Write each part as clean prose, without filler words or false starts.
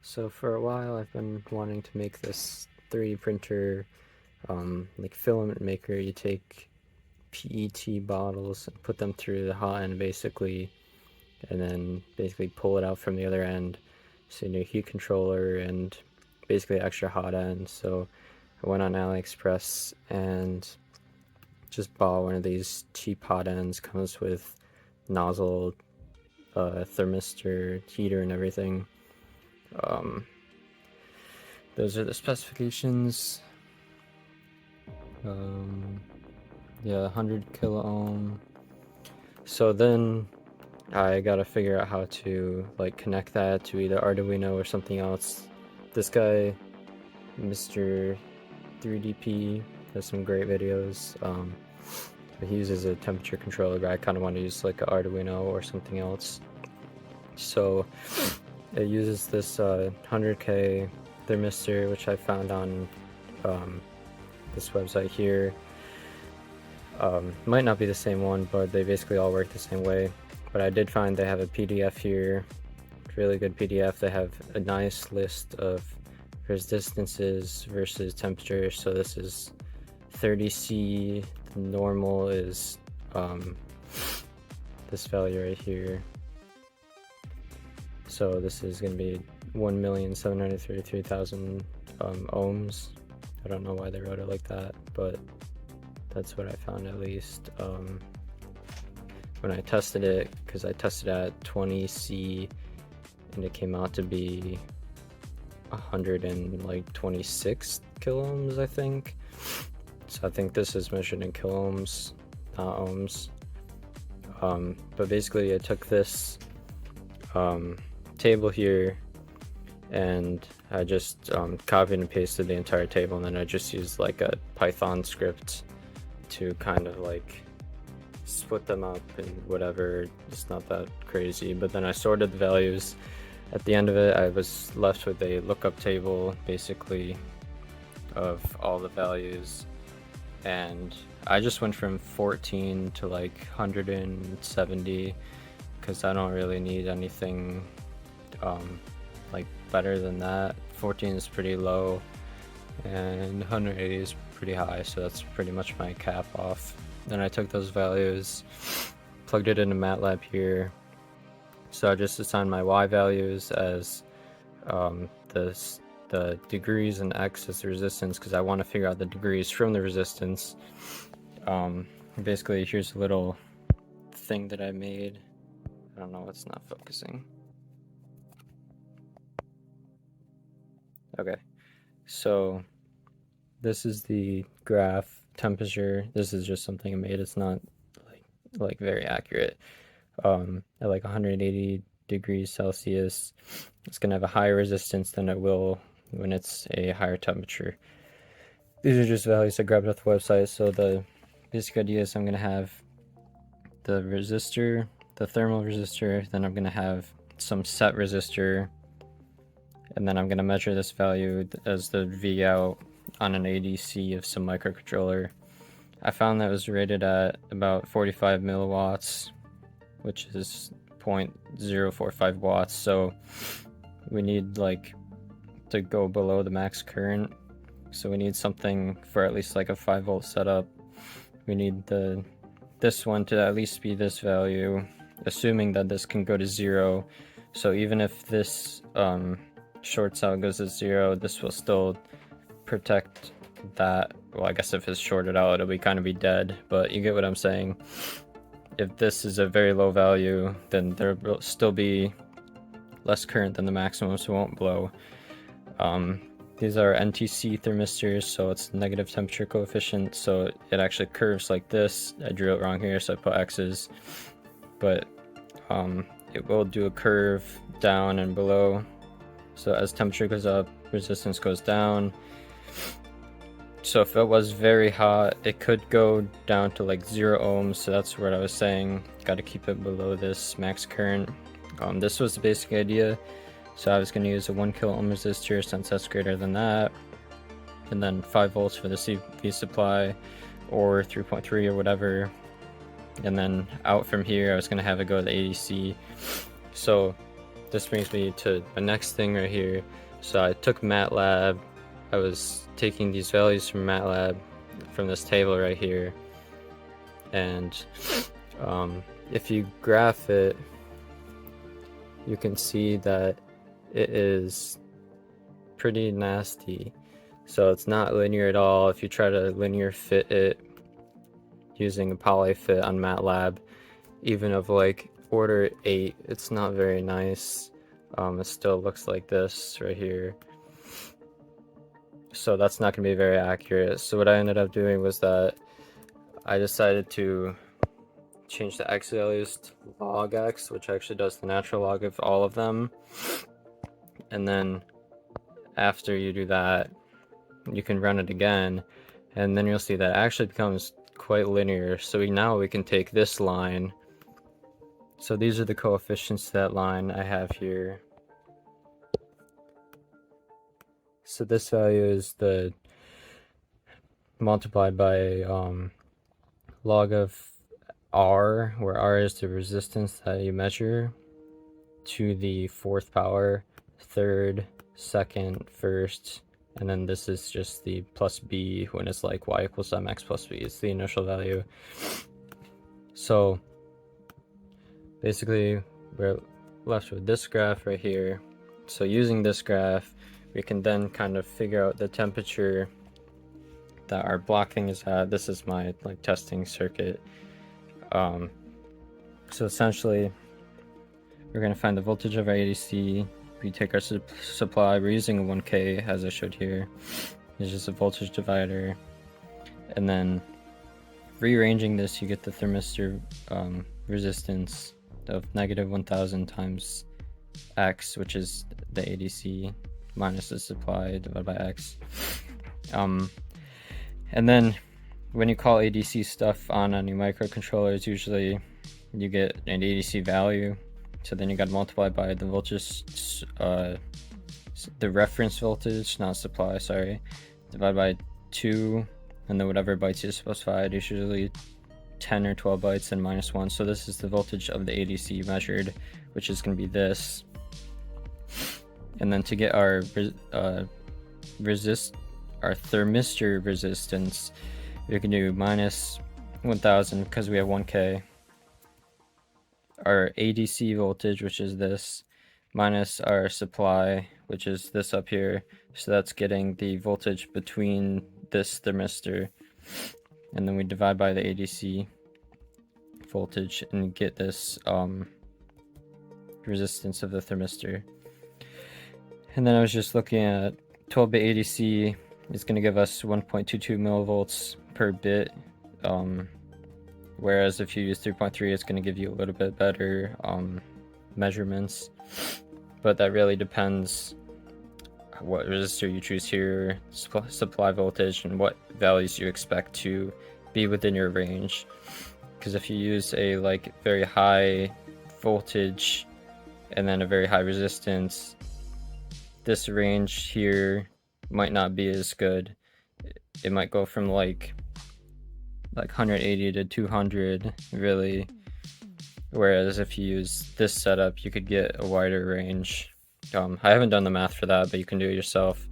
So for a while I've been wanting to make this 3D printer like filament maker. You take PET bottles and put them through the hot end basically, and then basically pull it out from the other end. So you need a heat controller and basically extra hot end. So I went on AliExpress and just bought one of these cheap hot ends. Comes with nozzle, thermistor, heater, and everything. Those are the specifications. Yeah, 100 kilo ohm. So then I gotta figure out how to like connect that to either Arduino or something else. This guy, Mr. 3DP, has some great videos. He uses a temperature controller, but I kind of want to use like an Arduino or something else. So it uses this 100K thermistor, which I found on this website here. Might not be the same one, but they basically all work the same way. But I did find they have a PDF here, really good PDF. They have a nice list of resistances versus temperature. So this is 30C, the normal is this value right here. So this is going to be 1,733,000 ohms. I don't know why they wrote it like that, but that's what I found at least. When I tested it, because I tested at 20C and it came out to be 126 kilo ohms, I think. So I think this is measured in kilo ohms, not ohms. But basically I took this table here and I just copied and pasted the entire table, and then I just used like a Python script to kind of like split them up and whatever. It's not that crazy, but then I sorted the values. At the end of it, I was left with a lookup table basically of all the values, and I just went from 14 to like 170 because I don't really need anything like better than that. 14 is pretty low and 180 is pretty high, so that's pretty much my cap off. Then I took those values, plugged it into Matlab here. So I just assigned my y values as the degrees and x as the resistance, because I want to figure out the degrees from the resistance. Basically, here's a little thing that I made. I don't know, it's not focusing. Okay, so this is the graph temperature. This is just something I made. It's not like very accurate. At like 180 degrees Celsius, it's gonna have a higher resistance than it will when it's a higher temperature. These are just values I grabbed off the website. So the basic idea is I'm gonna have the resistor, the thermal resistor, then I'm gonna have some set resistor, and then I'm gonna measure this value as the V out on an ADC of some microcontroller. I found that it was rated at about 45 milliwatts, which is 0.045 watts. So we need like to go below the max current. So we need something for at least like a 5-volt setup. We need this one to at least be this value, assuming that this can go to 0. So even if this shorts out, goes to 0, this will still protect that. Well, I guess if it's shorted out, it'll kind of be dead, but you get what I'm saying. If this is a very low value, then there will still be less current than the maximum, so it won't blow. These are Ntc Thermistors, so it's negative temperature coefficient, so it actually curves like this. I drew it wrong here, so I put X's, but it will do a curve down and below. So as temperature goes up, resistance goes down. So if it was very hot, it could go down to like 0 ohms, so that's what I was saying. Got to keep it below this max current. This was the basic idea. So I was going to use a 1 kilo ohm resistor since that's greater than that, and then 5 volts for the CV supply, or 3.3 or whatever. And then out from here, I was going to have it go to the ADC. So this brings me to the next thing right here. So I took Matlab. I was taking these values from Matlab from this table right here, and if you graph it, you can see that it is pretty nasty. So it's not linear at all. If you try to linear fit it using a polyfit on Matlab, even of like order 8, it's not very nice. It still looks like this right here. So that's not going to be very accurate. So what I ended up doing was that I decided to change the x values to log x, which actually does the natural log of all of them. And then after you do that, you can run it again, and then you'll see that it actually becomes quite linear. So now we can take this line. So these are the coefficients to that line I have here. So this value is the multiplied by log of r, where r is the resistance that you measure, to the 4th power, 3rd, 2nd, 1st, and then this is just the plus b when it's like y equals mx plus b. It's the initial value. So basically we're left with this graph right here. So using this graph, we can then kind of figure out the temperature that our block thing is at. This is my like testing circuit. So essentially we're going to find the voltage of our ADC. We take our supply. We're using a 1K as I showed here. It's just a voltage divider, and then rearranging this, you get the thermistor resistance of -1000 times x, which is the ADC minus the supply divided by x. And then when you call ADC stuff on your microcontrollers, usually you get an ADC value. So then you got to multiply by the voltage, the reference voltage, not supply, sorry, divide by 2, and then whatever bytes you're specified, usually 10 or 12 bytes and -1. So this is the voltage of the ADC measured, which is going to be this. And then to get our thermistor resistance, we can do -1000 because we have 1K. Our ADC voltage, which is this, minus our supply, which is this up here. So that's getting the voltage between this thermistor, and then we divide by the ADC voltage and get this resistance of the thermistor. And then I was just looking at 12-bit ADC is going to give us 1.22 millivolts per bit, whereas if you use 3.3, it's going to give you a little bit better measurements. But that really depends what resistor you choose here, supply voltage, and what values you expect to be within your range. Because if you use a like very high voltage and then a very high resistance, this range here might not be as good. It might go from like 180 to 200 really, whereas if you use this setup, you could get a wider range. I haven't done the math for that, but you can do it yourself.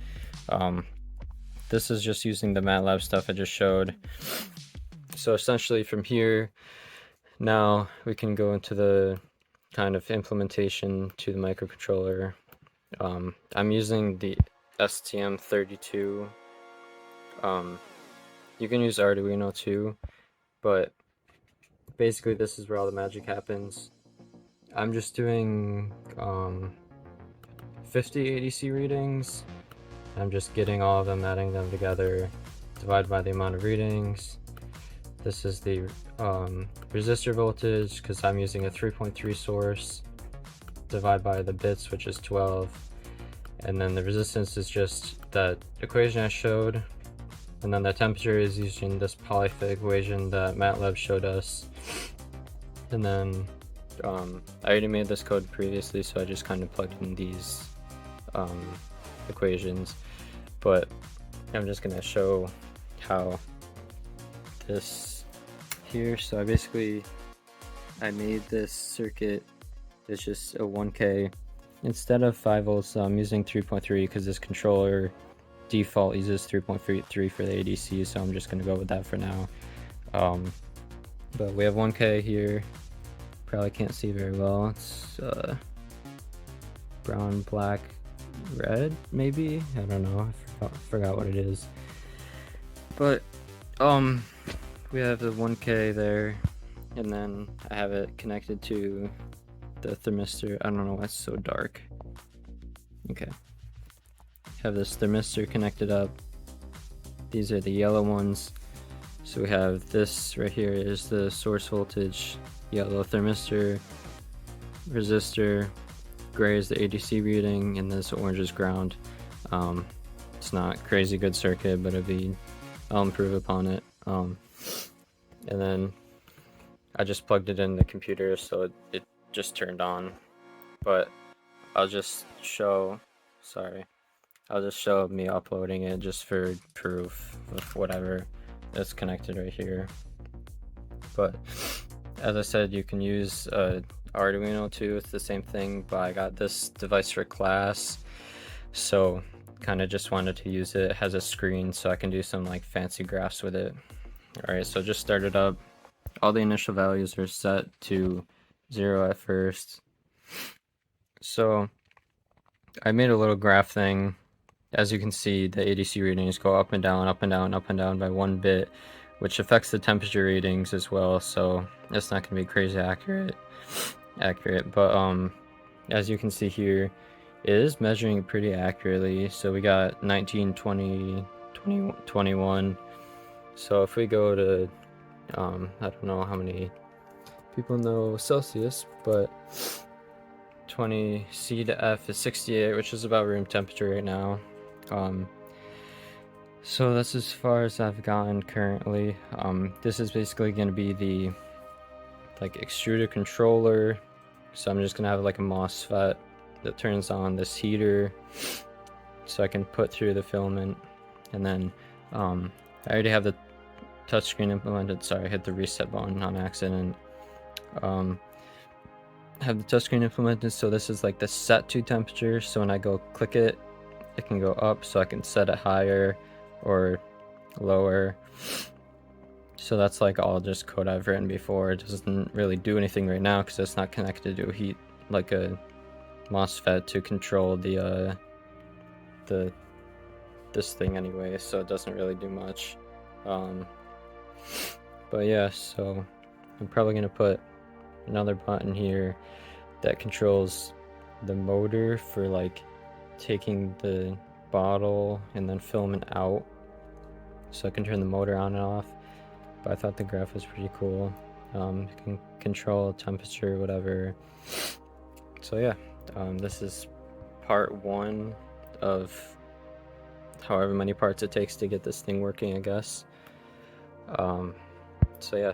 This is just using the Matlab stuff I just showed. So essentially from here, now we can go into the kind of implementation to the microcontroller. I'm using the STM32. You can use Arduino too, but basically this is where all the magic happens. I'm just doing 50 ADC readings. I'm just getting all of them, adding them together, divide by the amount of readings. This is the resistor voltage, because I'm using a 3.3 source, divide by the bits, which is 12, and then the resistance is just that equation I showed, and then the temperature is using this polyfit equation that Matlab showed us. And then I already made this code previously, so I just kind of plugged in these equations, but I'm just going to show how this here. So I made this circuit. It's just a 1K, instead of 5 volts, I'm using 3.3 because this controller default uses 3.3 for the ADC, so I'm just gonna go with that for now. But we have 1K here. Probably can't see very well. It's brown, black, red, maybe? I don't know. I forgot what it is. But we have the 1K there, and then I have it connected to the thermistor. I don't know why it's so dark. Okay. Have this thermistor connected up. These are the yellow ones. So we have this right here is the source voltage, yellow thermistor, resistor, gray is the ADC reading, and this orange is ground. It's not crazy good circuit, but I'll improve upon it. And then I just plugged it in the computer, so it just turned on. But I'll just show me uploading it just for proof of whatever is connected right here. But as I said, you can use Arduino too. It's the same thing, but I got this device for class, so kind of just wanted to use it. It has a screen, so I can do some like fancy graphs with it. Alright, so just start it up. All the initial values are set to 0 at first. So I made a little graph thing. As you can see, the ADC readings go up and down, up and down, up and down by 1 bit, which affects the temperature readings as well, so it's not going to be crazy accurate. But as you can see here, it is measuring pretty accurately. So we got 19, 20, 21. So if we go to, I don't know how many people know Celsius, but 20 C to F is 68, which is about room temperature right now. So that's as far as I've gotten currently. This is basically going to be the like Extruder Controller. So I'm just going to have like a MOSFET that turns on this heater so I can put through the filament. And then I already have the touchscreen implemented. Sorry, I hit the reset button on accident. Have the touchscreen implemented, so this is like the set to temperature. So when I go click it, it can go up, so I can set it higher or lower. So that's like all just code I've written before. It doesn't really do anything right now because it's not connected to a heat like a MOSFET to control the this thing anyway, so it doesn't really do much. But yeah, so I'm probably gonna put another button here that controls the motor for like taking the bottle and then filament out, so I can turn the motor on and off. But I thought the graph was pretty cool. You can control temperature, whatever. So yeah, this is part 1 of however many parts it takes to get this thing working, I guess. So yeah.